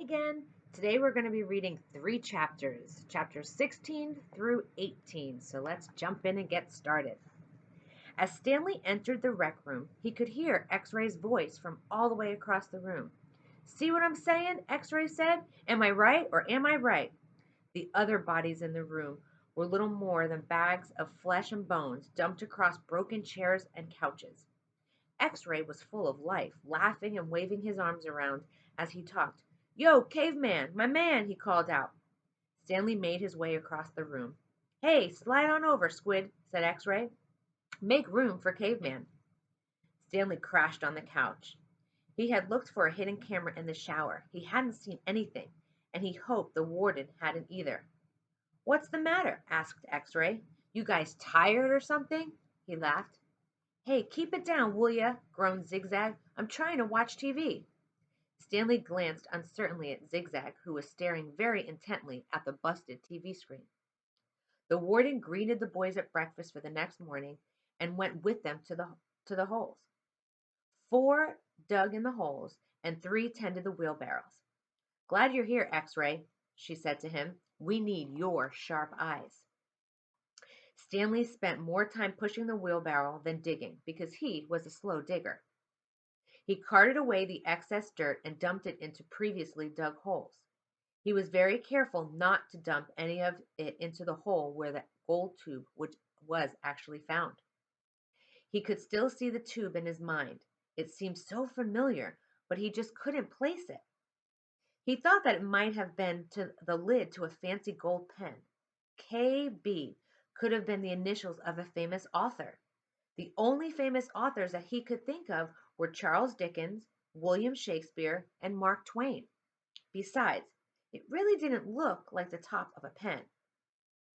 again. Today we're going to be reading 3 chapters, chapters 16 through 18. So let's jump in and get started. As Stanley entered the rec room, he could hear X-Ray's voice from all the way across the room. "See what I'm saying?" X-Ray said. "Am I right or am I right?" The other bodies in the room were little more than bags of flesh and bones dumped across broken chairs and couches. X-Ray was full of life, laughing and waving his arms around as he talked. "Yo, caveman, my man," he called out. Stanley made his way across the room. "Hey, slide on over, Squid," said X-Ray. "Make room for caveman." Stanley crashed on the couch. He had looked for a hidden camera in the shower. He hadn't seen anything, and he hoped the warden hadn't either. "What's the matter?" asked X-Ray. "You guys tired or something?" He laughed. "Hey, keep it down, will ya?" groaned Zigzag. "I'm trying to watch TV." Stanley glanced uncertainly at Zigzag, who was staring very intently at the busted TV screen. The warden greeted the boys at breakfast for the next morning and went with them to the holes. 4 dug in the holes and 3 tended the wheelbarrows. "Glad you're here, X-Ray," she said to him. "We need your sharp eyes." Stanley spent more time pushing the wheelbarrow than digging because he was a slow digger. He carted away the excess dirt and dumped it into previously dug holes. He was very careful not to dump any of it into the hole where the gold tube was actually found. He could still see the tube in his mind. It seemed so familiar, but he just couldn't place it. He thought that it might have been to the lid to a fancy gold pen. KB could have been the initials of a famous author. The only famous authors that he could think of were Charles Dickens, William Shakespeare, and Mark Twain. Besides, it really didn't look like the top of a pen.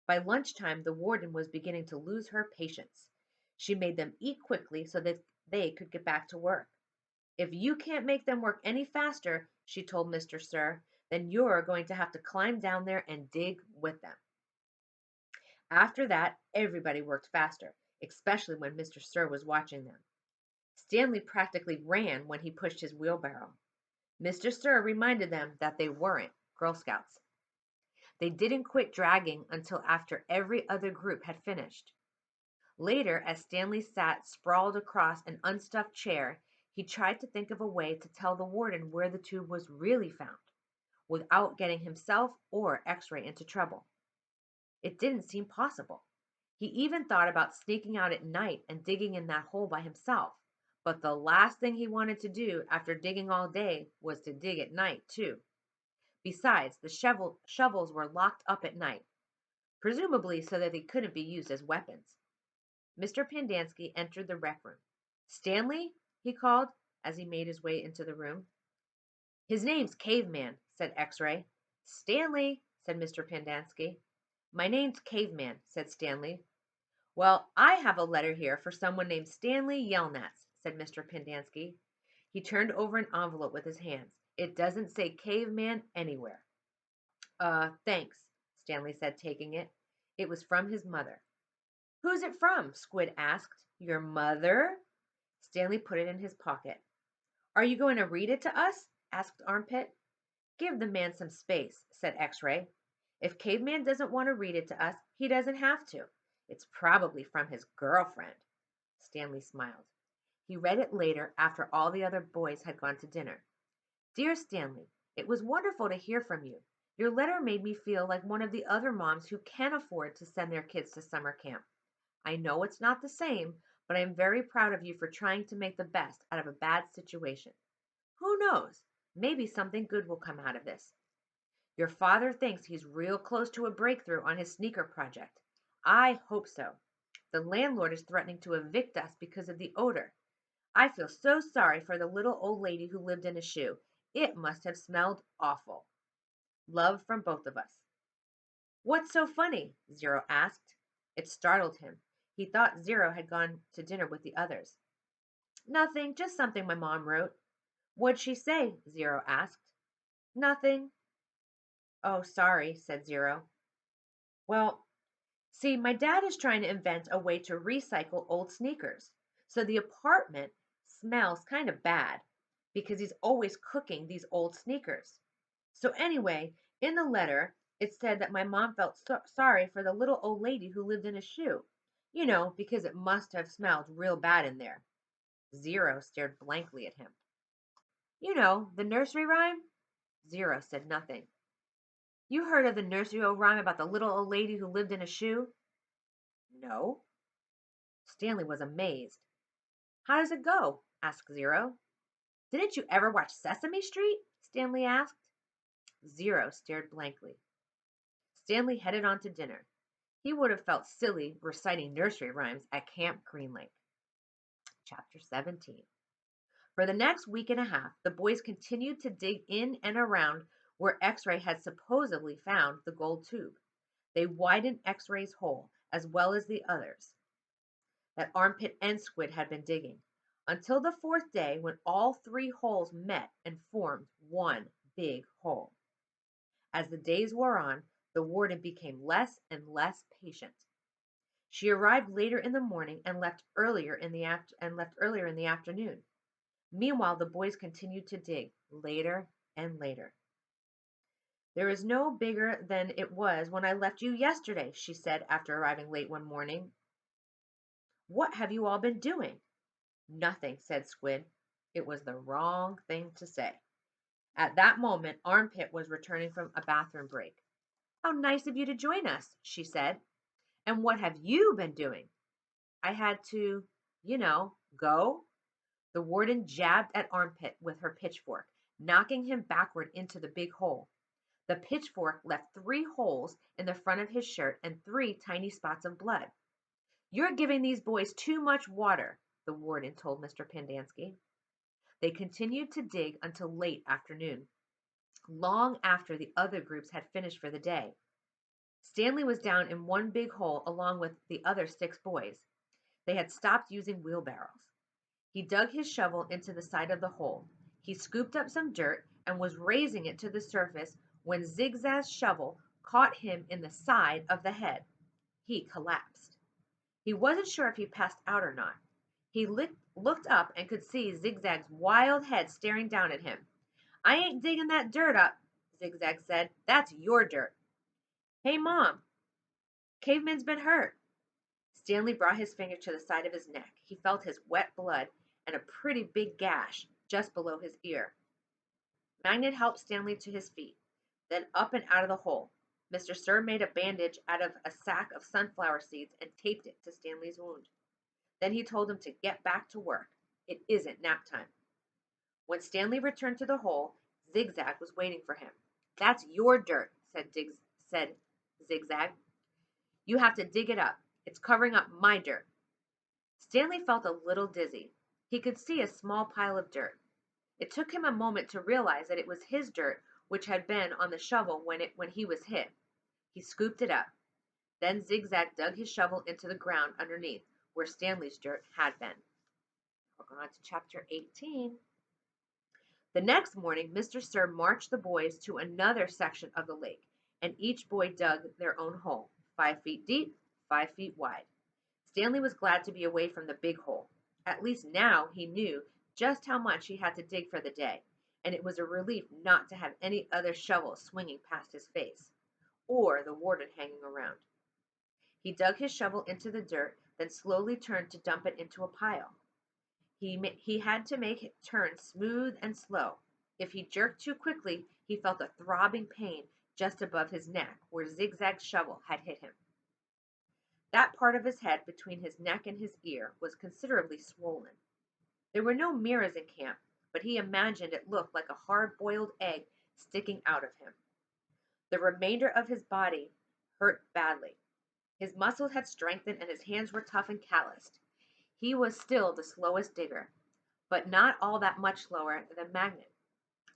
By lunchtime, the warden was beginning to lose her patience. She made them eat quickly so that they could get back to work. "If you can't make them work any faster," she told Mr. Sir, "then you're going to have to climb down there and dig with them." After that, everybody worked faster, especially when Mr. Sir was watching them. Stanley practically ran when he pushed his wheelbarrow. Mr. Sir reminded them that they weren't Girl Scouts. They didn't quit dragging until after every other group had finished. Later, as Stanley sat sprawled across an unstuffed chair, he tried to think of a way to tell the warden where the tube was really found, without getting himself or X-Ray into trouble. It didn't seem possible. He even thought about sneaking out at night and digging in that hole by himself. But the last thing he wanted to do after digging all day was to dig at night, too. Besides, the shovels were locked up at night, presumably so that they couldn't be used as weapons. Mr. Pendanski entered the rec room. "Stanley?" he called as he made his way into the room. "His name's Caveman," said X-Ray. "Stanley," said Mr. Pendanski. "My name's Caveman," said Stanley. "Well, I have a letter here for someone named Stanley Yelnats," said Mr. Pendanski. He turned over an envelope with his hands. "It doesn't say caveman anywhere." Thanks," Stanley said, taking it. It was from his mother. "Who's it from?" Squid asked. "Your mother?" Stanley put it in his pocket. "Are you going to read it to us?" asked Armpit. "Give the man some space," said X-Ray. "If Caveman doesn't want to read it to us, he doesn't have to. It's probably from his girlfriend." Stanley smiled. He read it later after all the other boys had gone to dinner. "Dear Stanley, it was wonderful to hear from you. Your letter made me feel like one of the other moms who can afford to send their kids to summer camp. I know it's not the same, but I am very proud of you for trying to make the best out of a bad situation. Who knows? Maybe something good will come out of this. Your father thinks he's real close to a breakthrough on his sneaker project. I hope so. The landlord is threatening to evict us because of the odor. I feel so sorry for the little old lady who lived in a shoe. It must have smelled awful. Love from both of us." "What's so funny?" Zero asked. It startled him. He thought Zero had gone to dinner with the others. "Nothing, just something my mom wrote." "What'd she say?" Zero asked. "Nothing." "Oh, sorry," said Zero. "Well, see, my dad is trying to invent a way to recycle old sneakers. So the apartment smells kind of bad because he's always cooking these old sneakers. So anyway, in the letter, it said that my mom felt sorry for the little old lady who lived in a shoe. Because it must have smelled real bad in there. Zero stared blankly at him. The nursery rhyme? Zero said nothing. You heard of the nursery rhyme about the little old lady who lived in a shoe? No. Stanley was amazed. How does it go? Asked Zero. Didn't you ever watch Sesame Street? Stanley asked. Zero stared blankly. Stanley headed on to dinner. He would have felt silly reciting nursery rhymes at Camp Green Lake. Chapter 17. For the next week and a half, the boys continued to dig in and around where X-Ray had supposedly found the gold tube. They widened X-Ray's hole, as well as the others that Armpit and Squid had been digging, until the fourth day when all three holes met and formed one big hole. As the days wore on, the warden became less and less patient. She arrived later in the morning and left earlier in the afternoon. Meanwhile, the boys continued to dig later and later. There is no bigger than it was when I left you yesterday, she said after arriving late one morning. What have you all been doing? Nothing, said Squid. It was the wrong thing to say. At that moment, Armpit was returning from a bathroom break. How nice of you to join us, she said. And what have you been doing? I had to, go. The warden jabbed at Armpit with her pitchfork, knocking him backward into the big hole. The pitchfork left 3 holes in the front of his shirt and 3 tiny spots of blood. You're giving these boys too much water, the warden told Mr. Pendanski. They continued to dig until late afternoon, long after the other groups had finished for the day. Stanley was down in one big hole along with the other 6 boys. They had stopped using wheelbarrows. He dug his shovel into the side of the hole. He scooped up some dirt and was raising it to the surface when Zigzag's shovel caught him in the side of the head. He collapsed. He wasn't sure if he passed out or not. He looked up and could see Zigzag's wild head staring down at him. I ain't digging that dirt up, Zigzag said. That's your dirt. Hey, Mom, Caveman's been hurt. Stanley brought his finger to the side of his neck. He felt his wet blood and a pretty big gash just below his ear. Magnet helped Stanley to his feet, then up and out of the hole. Mr. Sir made a bandage out of a sack of sunflower seeds and taped it to Stanley's wound. Then he told him to get back to work. It isn't nap time. When Stanley returned to the hole, Zigzag was waiting for him. That's your dirt, said Zigzag. You have to dig it up. It's covering up my dirt. Stanley felt a little dizzy. He could see a small pile of dirt. It took him a moment to realize that it was his dirt which had been on the shovel when he was hit. He scooped it up. Then Zigzag dug his shovel into the ground underneath where Stanley's dirt had been. We're going on to chapter 18. The next morning, Mr. Sir marched the boys to another section of the lake, and each boy dug their own hole, 5 feet deep, 5 feet wide. Stanley was glad to be away from the big hole. At least now he knew just how much he had to dig for the day, and it was a relief not to have any other shovel swinging past his face, or the warden hanging around. He dug his shovel into the dirt, then slowly turned to dump it into a pile. He had to make it turn smooth and slow. If he jerked too quickly, he felt a throbbing pain just above his neck where Zigzag's shovel had hit him. That part of his head between his neck and his ear was considerably swollen. There were no mirrors in camp, but he imagined it looked like a hard-boiled egg sticking out of him. The remainder of his body hurt badly. His muscles had strengthened and his hands were tough and calloused. He was still the slowest digger, but not all that much slower than Magnet.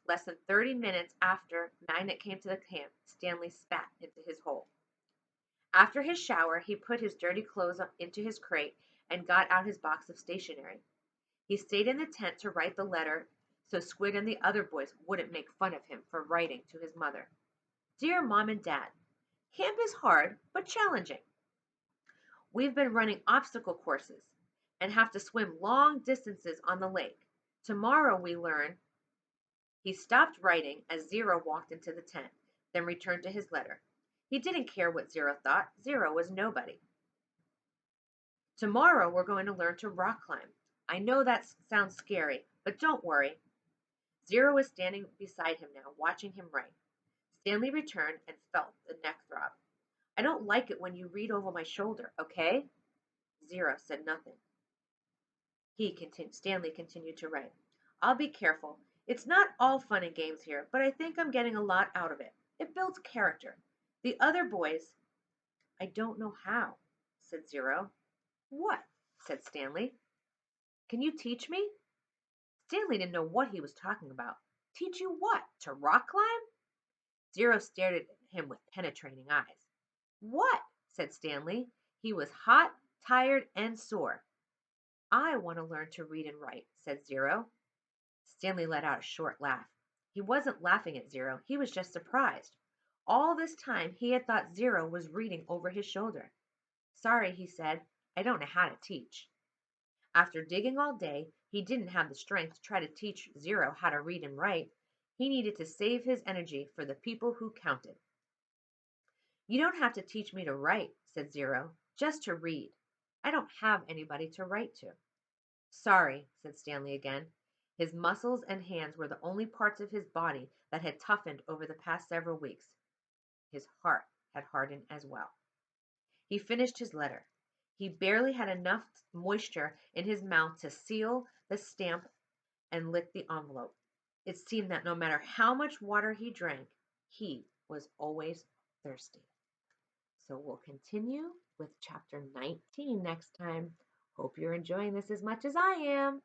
Less than 30 minutes after Magnet came to the camp, Stanley spat into his hole. After his shower, he put his dirty clothes into his crate and got out his box of stationery. He stayed in the tent to write the letter so Squid and the other boys wouldn't make fun of him for writing to his mother. Dear Mom and Dad, camp is hard but challenging. We've been running obstacle courses and have to swim long distances on the lake. Tomorrow we learn He stopped writing as Zero walked into the tent, then returned to his letter. He didn't care what Zero thought. Zero was nobody. Tomorrow we're going to learn to rock climb. I know that sounds scary, but don't worry. Zero was standing beside him now, watching him write. Stanley returned and felt the neck throb. I don't like it when you read over my shoulder, okay? Zero said nothing. Stanley continued to write. I'll be careful. It's not all fun and games here, but I think I'm getting a lot out of it. It builds character. The other boys, I don't know how, said Zero. What? Said Stanley. Can you teach me? Stanley didn't know what he was talking about. Teach you what? To rock climb? Zero stared at him with penetrating eyes. What? Said Stanley. He was hot, tired, and sore. I want to learn to read and write, said Zero. Stanley let out a short laugh. He wasn't laughing at Zero. He was just surprised. All this time he had thought Zero was reading over his shoulder. Sorry, he said. I don't know how to teach. After digging all day, he didn't have the strength to try to teach Zero how to read and write. He needed to save his energy for the people who counted. You don't have to teach me to write, said Zero, just to read. I don't have anybody to write to. Sorry, said Stanley again. His muscles and hands were the only parts of his body that had toughened over the past several weeks. His heart had hardened as well. He finished his letter. He barely had enough moisture in his mouth to seal the stamp and lick the envelope. It seemed that no matter how much water he drank, he was always thirsty. So we'll continue with chapter 19 next time. Hope you're enjoying this as much as I am.